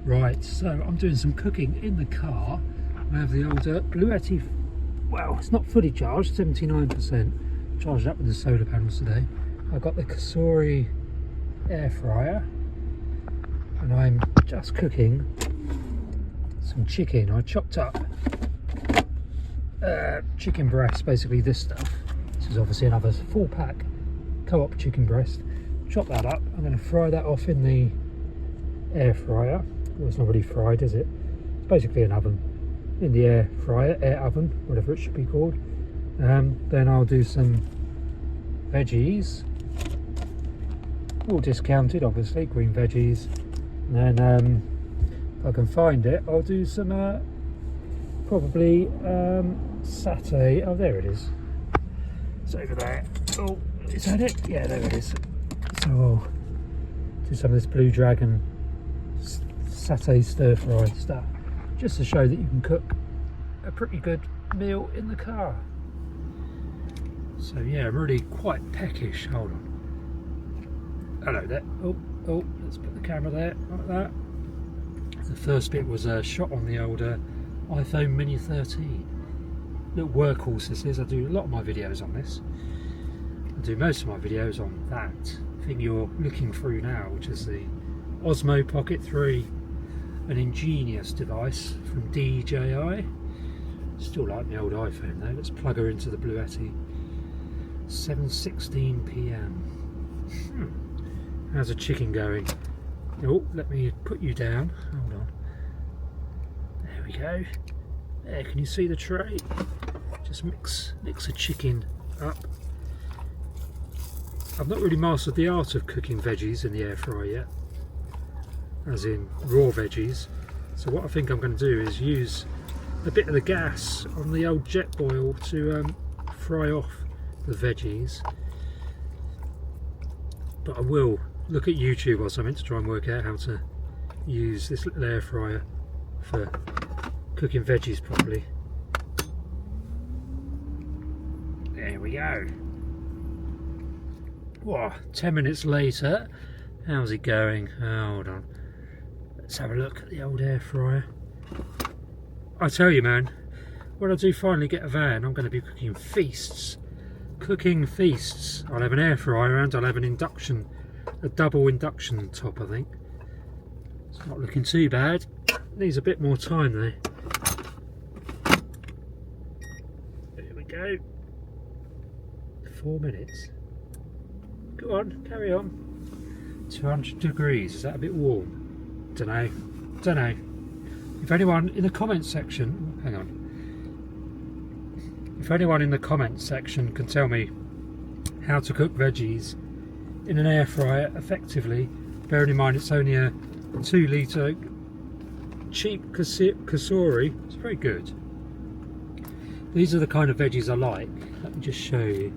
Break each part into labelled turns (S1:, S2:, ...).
S1: Right, so I'm doing some cooking in the car. I have the old Bluetti, well, it's not fully charged, 79%. Charged up with the solar panels today. I've got the Kasori air fryer, and I'm just cooking some chicken. I chopped up chicken breast, basically this stuff. This is obviously another 4-pack co-op chicken breast. Chop that up. I'm going to fry that off in the air fryer. Well, it's not really fried, is it? It's basically an oven in the air fryer, air oven, whatever it should be called. Then I'll do some veggies, all discounted obviously, green veggies. And then if I can find it, I'll do some probably satay. Oh, there it is. It's over there. Oh, is that it? Yeah, there it is. So I'll do some of this Blue Dragon satay stir fry stuff, just to show that you can cook a pretty good meal in the car. So yeah, I'm really quite peckish. Hold on. Hello there. Oh, let's put the camera there, like that. The first bit was a shot on the old iPhone Mini 13. Little workhorse this is. I do a lot of my videos on this. I do most of my videos on that thing you're looking through now, which is the Osmo Pocket 3, an ingenious device from DJI. Still like my old iPhone though. Let's plug her into the Bluetti. 7:16 PM. How's the chicken going? Oh, let me put you down. Hold on. There we go. There, can you see the tray? Just mix the chicken up. I've not really mastered the art of cooking veggies in the air fryer yet, as in raw veggies. So what I think I'm going to do is use a bit of the gas on the old jet boil to fry off the veggies. But I will look at YouTube or something to try and work out how to use this little air fryer for cooking veggies properly. There we go. Whoa, 10 minutes later. How's it going? Hold on. Let's have a look at the old air fryer. I tell you, man, when I do finally get a van, I'm going to be cooking feasts. Cooking feasts. I'll have an air fryer and I'll have an induction, a double induction top, I think. It's not looking too bad. Needs a bit more time though. There we go. 4 minutes. Go on, carry on. 200 degrees. Is that a bit warm? Dunno. If anyone in the comments section, hang on. If anyone in the comments section can tell me how to cook veggies in an air fryer effectively, bearing in mind it's only a 2 litre cheap Kasori, it's very good. These are the kind of veggies I like. Let me just show you.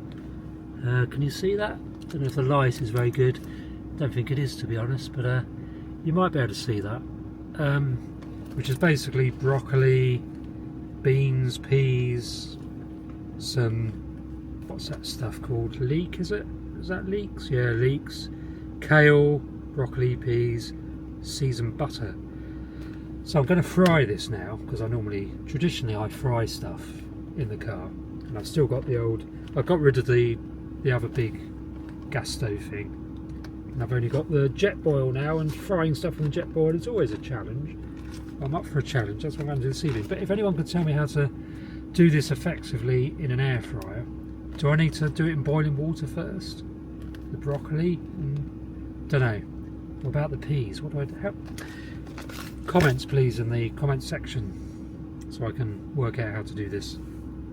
S1: Can you see that? Don't know if the light is very good. Don't think it is, to be honest, but you might be able to see that. Which is basically broccoli, beans, peas, some, what's that stuff called? Leek, is it? Is that leeks? Yeah, leeks. Kale, broccoli, peas, seasoned butter. So I'm going to fry this now, because traditionally I fry stuff in the car. And I've still got the old, I got rid of the other big gas stove thing. And I've only got the jet boil now, and frying stuff in the jet boil is always a challenge. I'm up for a challenge, that's what I'm going to do this evening. But if anyone could tell me how to do this effectively in an air fryer, do I need to do it in boiling water first? The broccoli? Don't know. What about the peas? What do I help? Comments please in the comment section so I can work out how to do this,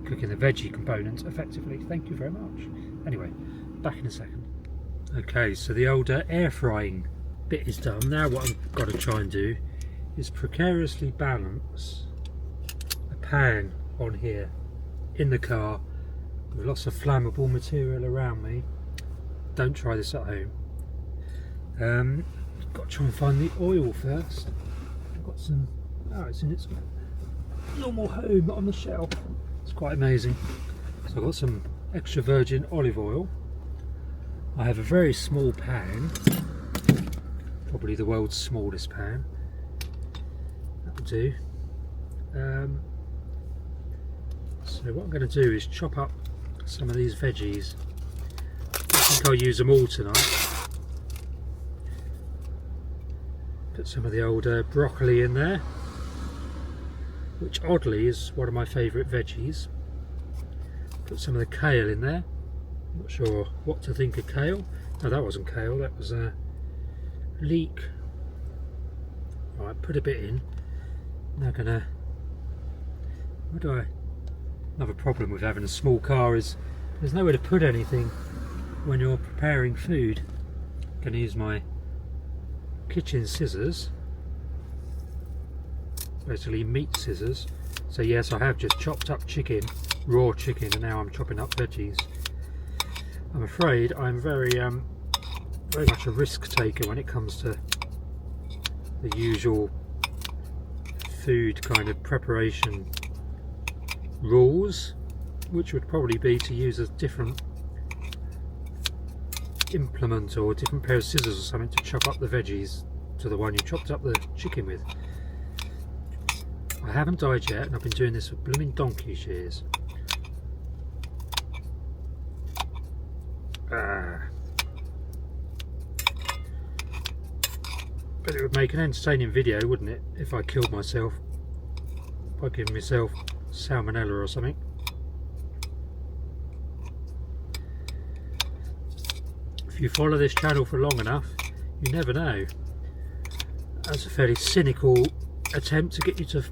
S1: cooking the veggie component effectively. Thank you very much. Anyway, back in a second. Okay, so the old air frying bit is done. Now what I've got to try and do is precariously balance a pan on here in the car with lots of flammable material around me. Don't try this at home. Got to try and find the oil first. I've got some, it's in its normal home on the shelf. It's quite amazing. So I've got some extra virgin olive oil. I have a very small pan, probably the world's smallest pan. will do. So what I'm going to do is chop up some of these veggies. I think I'll use them all tonight. Put some of the old broccoli in there, which oddly is one of my favourite veggies. Put some of the kale in there. Not sure what to think of kale. No, that wasn't kale, that was leek. Right, put a bit in. Now gonna... Another problem with having a small car is there's nowhere to put anything when you're preparing food. I'm gonna use my kitchen scissors, basically meat scissors. So yes, I have just chopped up chicken, raw chicken, and now I'm chopping up veggies. I'm afraid I'm very much a risk taker when it comes to the usual food kind of preparation rules, which would probably be to use a different implement or a different pair of scissors or something to chop up the veggies to the one you chopped up the chicken with. I haven't died yet, and I've been doing this for blooming donkey's years. But it would make an entertaining video, wouldn't it, if I killed myself by giving myself salmonella or something. If you follow this channel for long enough, you never know. That's a fairly cynical attempt to get you to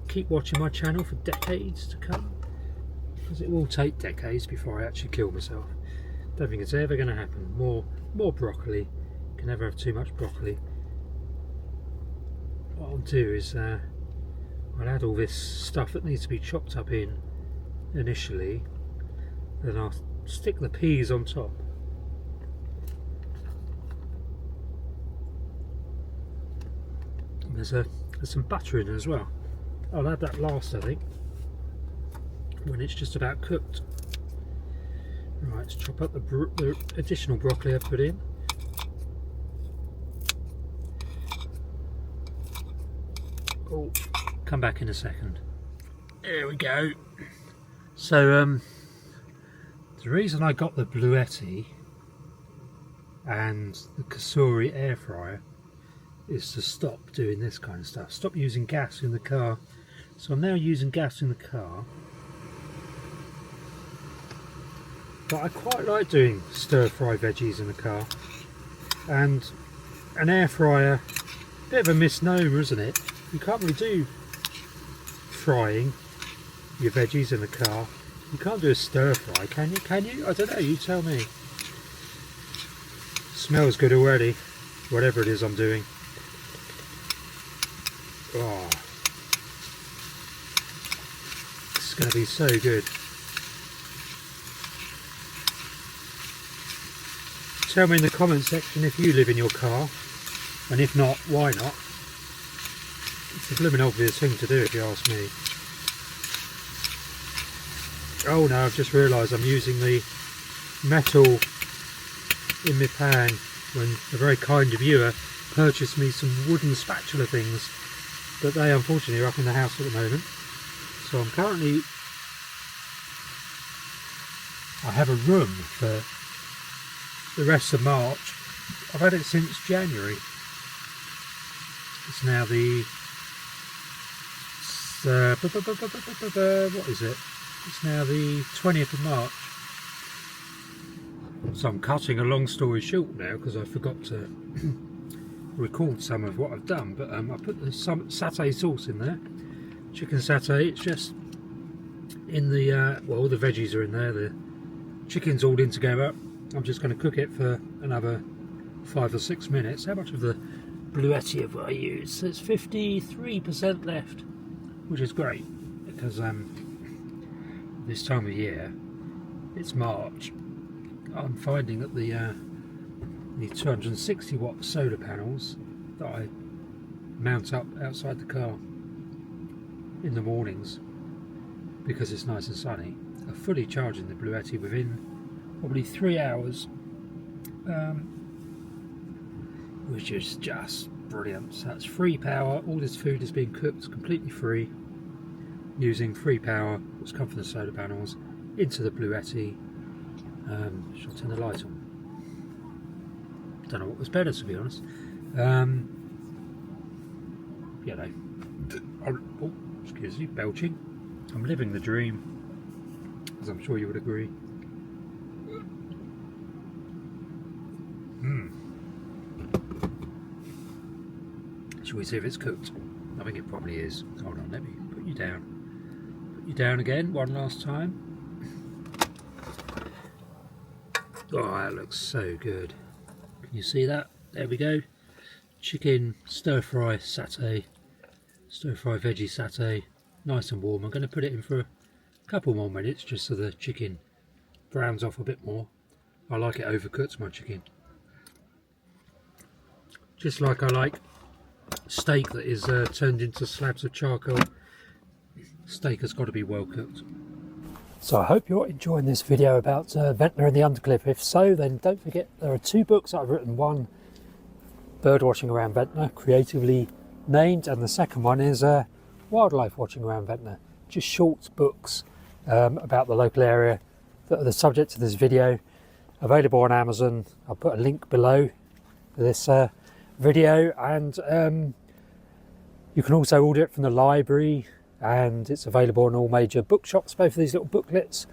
S1: keep watching my channel for decades to come, because it will take decades before I actually kill myself. Don't think it's ever going to happen. More broccoli. You can never have too much broccoli. What I'll do is I'll add all this stuff that needs to be chopped up in initially, then I'll stick the peas on top. And there's some butter in it as well. I'll add that last, I think, when it's just about cooked. Right, let's chop up the additional broccoli I put in. Oh, come back in a second. There we go. So the reason I got the Bluetti and the Kasuri air fryer is to stop doing this kind of stuff. Stop using gas in the car. So I'm now using gas in the car. But I quite like doing stir-fry veggies in the car. And an air fryer, bit of a misnomer, isn't it? You can't really do frying your veggies in the car. You can't do a stir-fry, can you? Can you? I don't know, you tell me. Smells good already, whatever it is I'm doing. Oh, this is going to be so good. Tell me in the comment section if you live in your car, and if not, why not? It's a blooming obvious thing to do if you ask me. Oh no, I've just realised I'm using the metal in my pan when a very kind viewer purchased me some wooden spatula things, but they unfortunately are up in the house at the moment. So I'm currently... I have a room for the rest of March. I've had it since January. It's now the... what is it? It's now the 20th of March. So I'm cutting a long story short now because I forgot to record some of what I've done. But I put some satay sauce in there. Chicken satay. It's just in the... well, all the veggies are in there. The chicken's all in together. I'm just going to cook it for another 5 or 6 minutes. How much of the Bluetti have I used? So it's 53% left, which is great because this time of year, it's March, I'm finding that the 260 watt solar panels that I mount up outside the car in the mornings, because it's nice and sunny, are fully charging the Bluetti within probably 3 hours, which is just brilliant. So that's free power. All this food is being cooked completely free using free power that's come from the solar panels into the Bluetti. Shall I turn the light on? Don't know what was better, to be honest. You know, oh, excuse me, belching. I'm living the dream, as I'm sure you would agree. Shall we see if it's cooked? I think it probably is. Hold on, let me put you down. Put you down again, one last time. Oh, that looks so good. Can you see that? There we go. Chicken stir-fry satay. Stir-fry veggie satay. Nice and warm. I'm going to put it in for a couple more minutes just so the chicken browns off a bit more. I like it overcooked, my chicken. Just like I like steak that is turned into slabs of charcoal. Steak has got to be well cooked. So I hope you're enjoying this video about Ventnor and the Undercliff. If so, then don't forget there are 2 books that I've written. One, Bird Watching Around Ventnor, creatively named, and the second one is Wildlife Watching Around Ventnor. Just short books about the local area that are the subject of this video. Available on Amazon. I'll put a link below for this video, and you can also order it from the library, and it's available in all major bookshops, both of these little booklets.